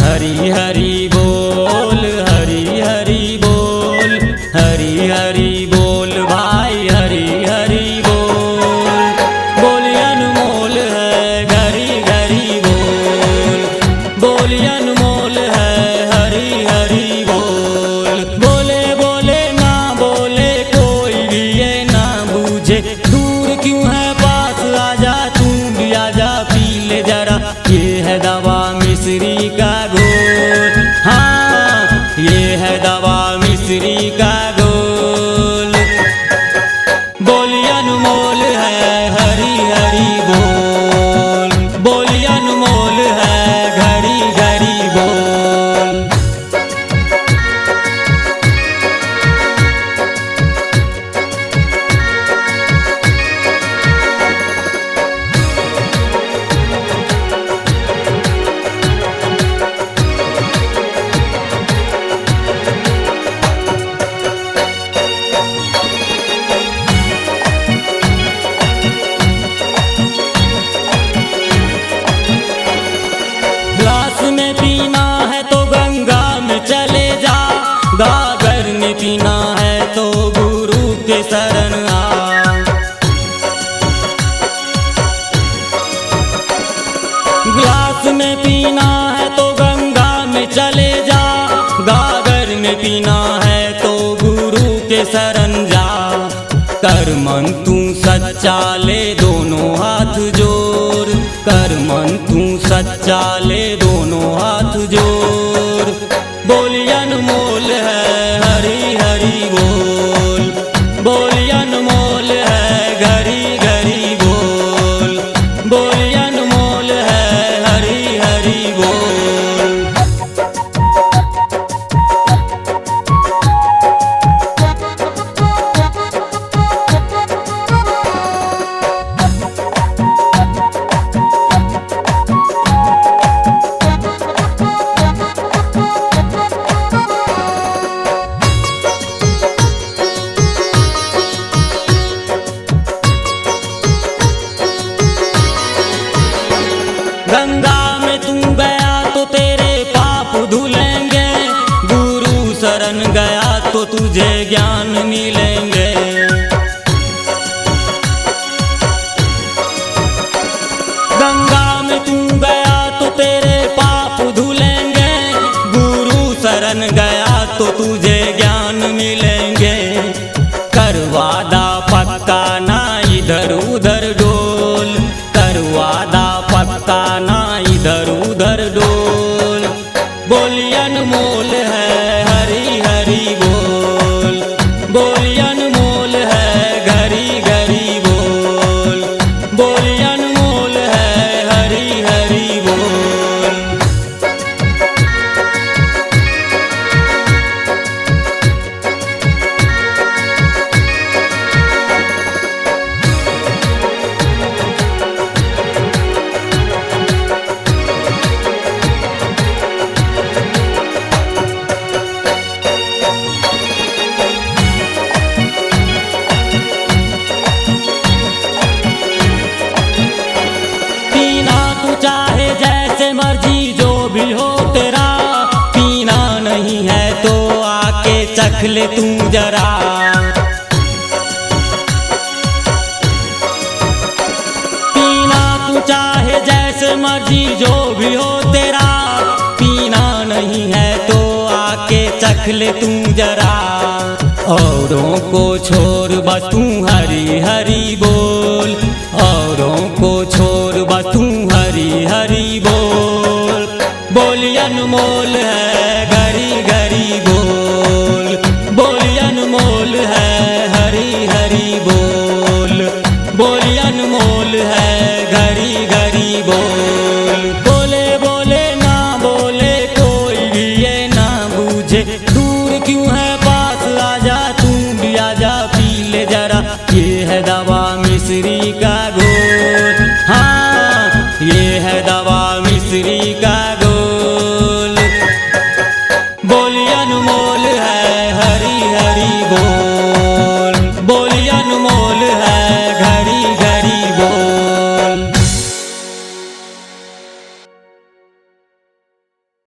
हरी हरी बोल, हरी हरी बोल, हरी हरी बोल भाई, हरी हरी बोल। बोल अनमोल है घरी घरी बोल, बोल अनमोल है हरी हरी बोल। बोले बोले ना बोले कोई भी ये ना बूझे, दूर क्यों है पास आजा तू भी आजा पी ले जरा, ये है दवा मिश्री का घोल। हाँ ये है दवा मिश्री का घोल। बोल अनमोल है हरी हरी बोल, बोल अनमोल है घरी घरी बोल। गागर में पीना है तो गुरु के शरण आ। ग्लास में पीना है तो गंगा में चले जा, गागर में पीना है तो गुरु के शरण जा। कर मन तू सच्चा ले दोनों हाथ जोड़, कर मन तू सच्चा ले दोनों हाथ जोड़। बोल अनमोल है हरी हरी बोल, बोल अनमोल है घरी घरी बोल, बोल अनमोल है हरी हरी बोल। गंगा में तू गया तो तेरे पाप धुलेंगे, गुरु शरण गया तो तुझे ज्ञान मिलेंगे। गंगा में तू गया तो तेरे पाप धुलेंगे, गुरु शरण गया तो तुझे ज्ञान मिलेंगे। कर वादा पक्का ना इधर उधर डोल, कर वादा पक्का ना इधर उधर डोल। बोल अनमोल है हरी हरी बोल, बोल अनमोल है घरी घरी बोल, बोल अनमोल है हरी हरी बोल। चाहे जैसे मर्जी जो भी हो तेरा, पीना नहीं है तो आके चख ले तू जरा। पीना तू चाहे जैसे मर्जी जो भी हो तेरा, पीना नहीं है तो आके चख ले तू